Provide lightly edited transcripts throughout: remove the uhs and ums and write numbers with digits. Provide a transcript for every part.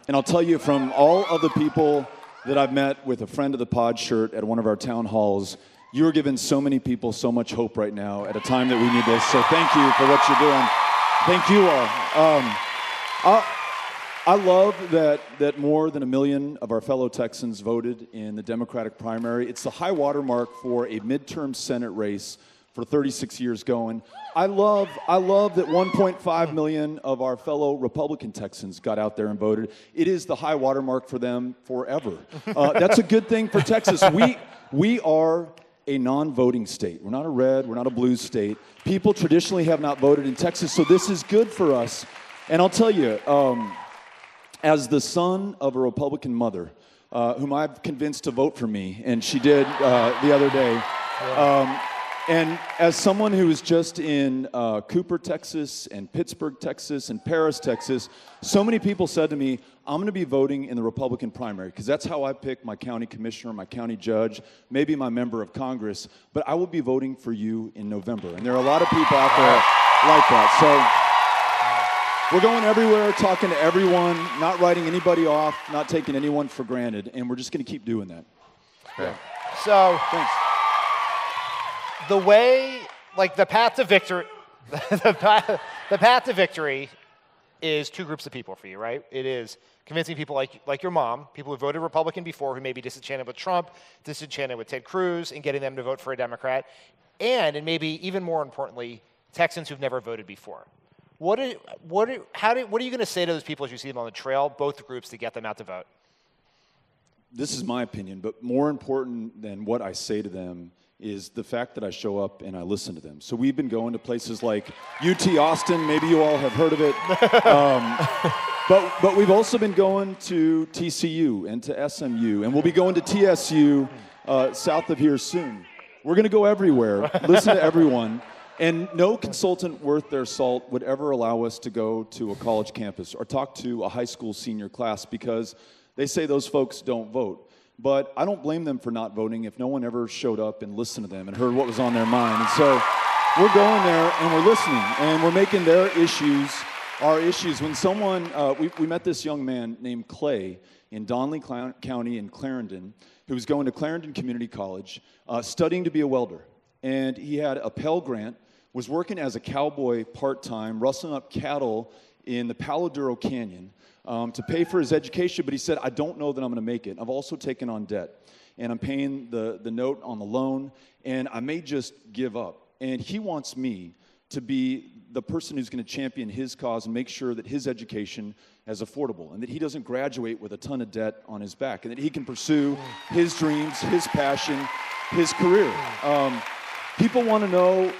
And I'll tell you, from all of the people that I've met with a friend of the pod shirt at one of our town halls, you are giving so many people so much hope right now at a time that we need this. So thank you for what you're doing. Thank you all. I love that more than 1 million of our fellow Texans voted in the Democratic primary. It's the high watermark for a midterm Senate race for 36 years going. I love that 1.5 million of our fellow Republican Texans got out there and voted. It is the high watermark for them forever. That's a good thing for Texas. We are a non-voting state. We're not a red, we're not a blue state. People traditionally have not voted in Texas, so this is good for us. And I'll tell you, as the son of a Republican mother, whom I've convinced to vote for me, and she did the other day, and as someone who was just in Cooper, Texas, and Pittsburgh, Texas, and Paris, Texas, so many people said to me, I'm going to be voting in the Republican primary, because that's how I pick my county commissioner, my county judge, maybe my member of Congress, but I will be voting for you in November. And there are a lot of people out there like that. So we're going everywhere, talking to everyone, not writing anybody off, not taking anyone for granted, and we're just going to keep doing that. Yeah. So, thanks. The way, like the path to victory, the path to victory is two groups of people for you, right? It is convincing people like your mom, people who voted Republican before, who may be disenchanted with Trump, disenchanted with Ted Cruz, and getting them to vote for a Democrat, and maybe even more importantly, Texans who've never voted before. What are you going to say to those people as you see them on the trail, both groups, to get them out to vote? This is my opinion, but more important than what I say to them is the fact that I show up and I listen to them. So we've been going to places like UT Austin. Maybe you all have heard of it. But we've also been going to TCU and to SMU, and we'll be going to TSU south of here soon. We're going to go everywhere, listen to everyone, and no consultant worth their salt would ever allow us to go to a college campus or talk to a high school senior class, because they say those folks don't vote. But I don't blame them for not voting if no one ever showed up and listened to them and heard what was on their mind. And so we're going there and we're listening and we're making their issues our issues. When someone, we met this young man named Clay in Donley County in Clarendon, who was going to Clarendon Community College, studying to be a welder. And he had a Pell Grant, was working as a cowboy part-time, rustling up cattle in the Palo Duro Canyon, to pay for his education, but he said, I don't know that I'm going to make it. I've also taken on debt, and I'm paying the note on the loan, and I may just give up. And he wants me to be the person who's going to champion his cause and make sure that his education is affordable, and that he doesn't graduate with a ton of debt on his back, and that he can pursue his dreams, his passion, his career. People want to know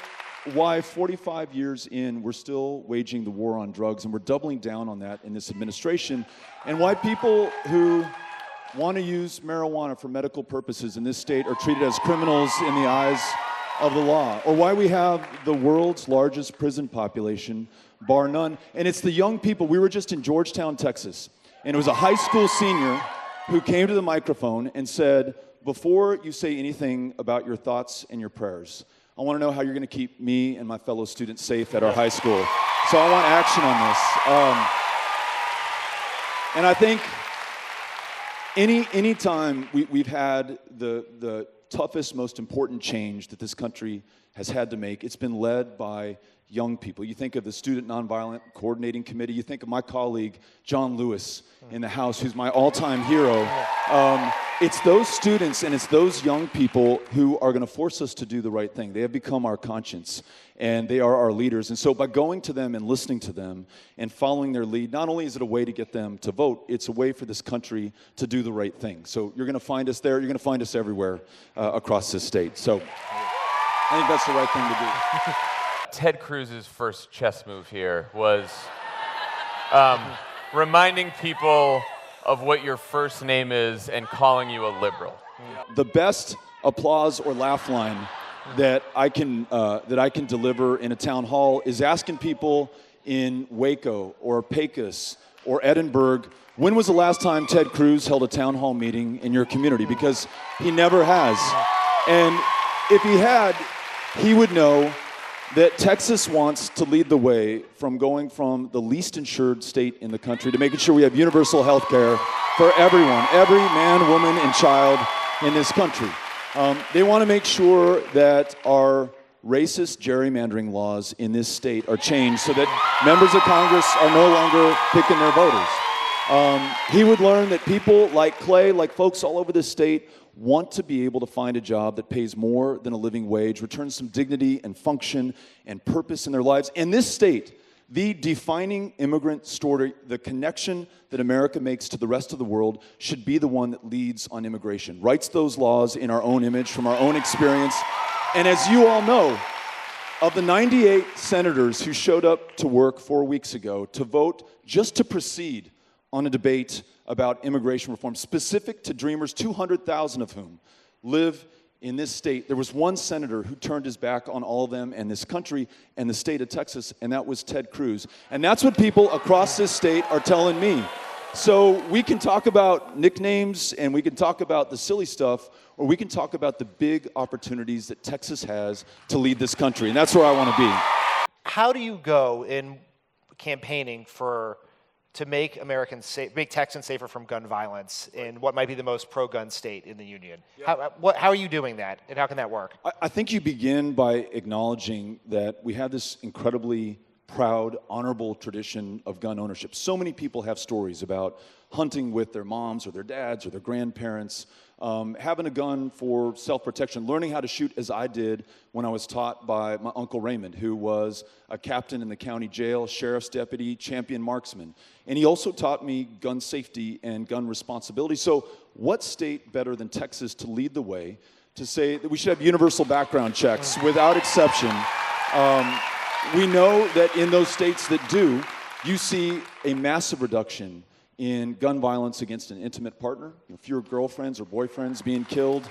why 45 years in, we're still waging the war on drugs, and we're doubling down on that in this administration, and why people who want to use marijuana for medical purposes in this state are treated as criminals in the eyes of the law, or why we have the world's largest prison population, bar none. And it's the young people. We were just in Georgetown, Texas, and it was a high school senior who came to the microphone and said, before you say anything about your thoughts and your prayers, I want to know how you're going to keep me and my fellow students safe at our high school. So I want action on this. And I think any time we've had the toughest, most important change that this country has had to make, it's been led by young people. You think of the Student Nonviolent Coordinating Committee. You think of my colleague, John Lewis, in the House, who's my all-time hero. It's those students and it's those young people who are going to force us to do the right thing. They have become our conscience, and they are our leaders. And so by going to them and listening to them and following their lead, not only is it a way to get them to vote, it's a way for this country to do the right thing. So you're going to find us there. You're going to find us everywhere across this state. So I think that's the right thing to do. Ted Cruz's first chess move here was reminding people of what your first name is and calling you a liberal. The best applause or laugh line that I can deliver in a town hall is asking people in Waco or Pecos or Edinburgh, when was the last time Ted Cruz held a town hall meeting in your community? Because he never has. And if he had, he would know that Texas wants to lead the way from going from the least insured state in the country to making sure we have universal health care for everyone, every man, woman, and child in this country. They want to make sure that our racist gerrymandering laws in this state are changed so that members of Congress are no longer picking their voters. He would learn that people like Clay, like folks all over this state, want to be able to find a job that pays more than a living wage, returns some dignity and function and purpose in their lives. In this state, the defining immigrant story, the connection that America makes to the rest of the world, should be the one that leads on immigration, writes those laws in our own image, from our own experience. And as you all know, of the 98 senators who showed up to work 4 weeks ago to vote just to proceed on a debate about immigration reform, specific to Dreamers, 200,000 of whom live in this state, there was one senator who turned his back on all of them and this country and the state of Texas, and that was Ted Cruz. And that's what people across this state are telling me. So we can talk about nicknames and we can talk about the silly stuff, or we can talk about the big opportunities that Texas has to lead this country, and that's where I want to be. How do you go in campaigning to make make Texans safer from gun violence in what might be the most pro-gun state in the union? Yeah. How are you doing that, and how can that work? I think you begin by acknowledging that we have this incredibly proud, honorable tradition of gun ownership. So many people have stories about hunting with their moms or their dads or their grandparents, having a gun for self-protection, learning how to shoot as I did when I was taught by my Uncle Raymond, who was a captain in the county jail, sheriff's deputy, champion marksman. And he also taught me gun safety and gun responsibility. So what state better than Texas to lead the way to say that we should have universal background checks without exception? We know that in those states that do, you see a massive reduction in gun violence against an intimate partner, fewer girlfriends or boyfriends being killed.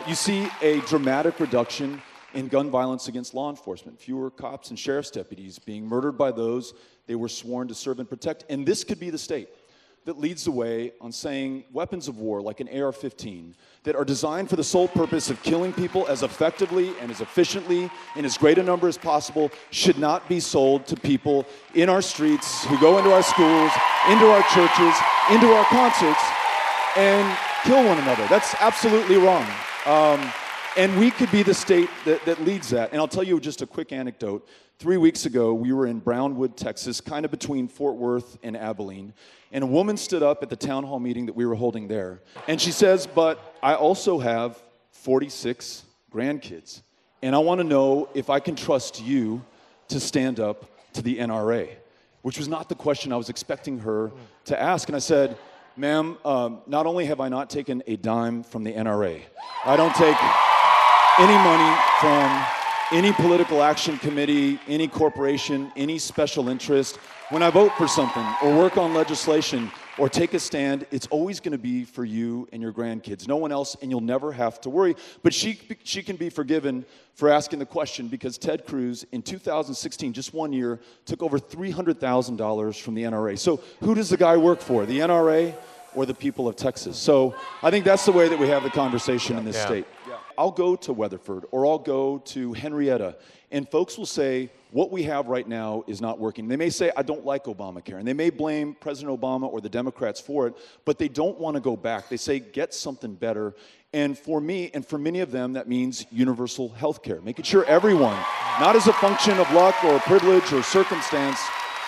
You see a dramatic reduction in gun violence against law enforcement, fewer cops and sheriff's deputies being murdered by those they were sworn to serve and protect. And this could be the state that leads the way on saying weapons of war like an AR-15 that are designed for the sole purpose of killing people as effectively and as efficiently in as great a number as possible should not be sold to people in our streets who go into our schools, into our churches, into our concerts, and kill one another. That's absolutely wrong. And we could be the state that leads that. And I'll tell you just a quick anecdote. 3 weeks ago, we were in Brownwood, Texas, kind of between Fort Worth and Abilene. And a woman stood up at the town hall meeting that we were holding there. And she says, but I also have 46 grandkids. And I want to know if I can trust you to stand up to the NRA, which was not the question I was expecting her to ask. And I said, ma'am, not only have I not taken a dime from the NRA, I don't take any money from any political action committee, any corporation, any special interest. When I vote for something or work on legislation or take a stand, it's always going to be for you and your grandkids, no one else, and you'll never have to worry. But she can be forgiven for asking the question because Ted Cruz, in 2016, just 1 year, took over $300,000 from the NRA. So who does the guy work for, the NRA or the people of Texas? So I think that's the way that we have the conversation in this state. I'll go to Weatherford or I'll go to Henrietta, and folks will say, what we have right now is not working. They may say, I don't like Obamacare, and they may blame President Obama or the Democrats for it, but they don't want to go back. They say, get something better. And for me, and for many of them, that means universal health care, making sure everyone, not as a function of luck or privilege or circumstance,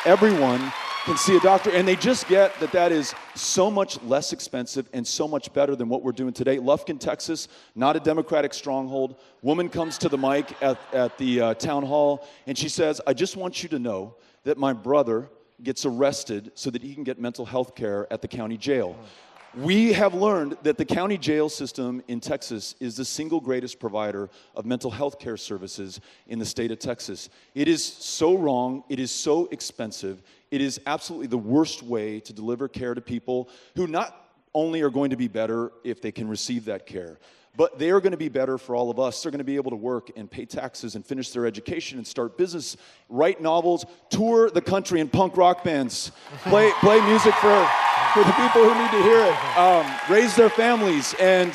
everyone can see a doctor, and they just get that is so much less expensive and so much better than what we're doing today. Lufkin, Texas, not a Democratic stronghold. Woman comes to the mic at the town hall, and she says, I just want you to know that my brother gets arrested so that he can get mental health care at the county jail. We have learned that the county jail system in Texas is the single greatest provider of mental health care services in the state of Texas. It is so wrong. It is so expensive. It is absolutely the worst way to deliver care to people who not only are going to be better if they can receive that care, but they are going to be better for all of us. They're going to be able to work and pay taxes and finish their education and start business, write novels, tour the country in punk rock bands, play music for the people who need to hear it, raise their families, and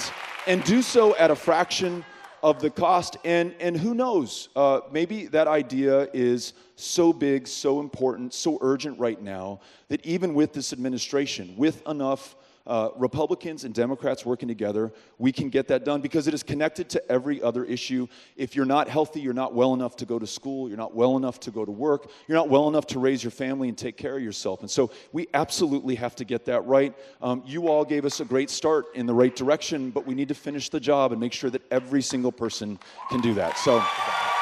do so at a fraction of the cost. And who knows, maybe that idea is so big, so important, so urgent right now that even with this administration, with enough Republicans and Democrats working together, we can get that done because it is connected to every other issue. If you're not healthy, you're not well enough to go to school, you're not well enough to go to work, you're not well enough to raise your family and take care of yourself. And so we absolutely have to get that right. You all gave us a great start in the right direction, but we need to finish the job and make sure that every single person can do that. So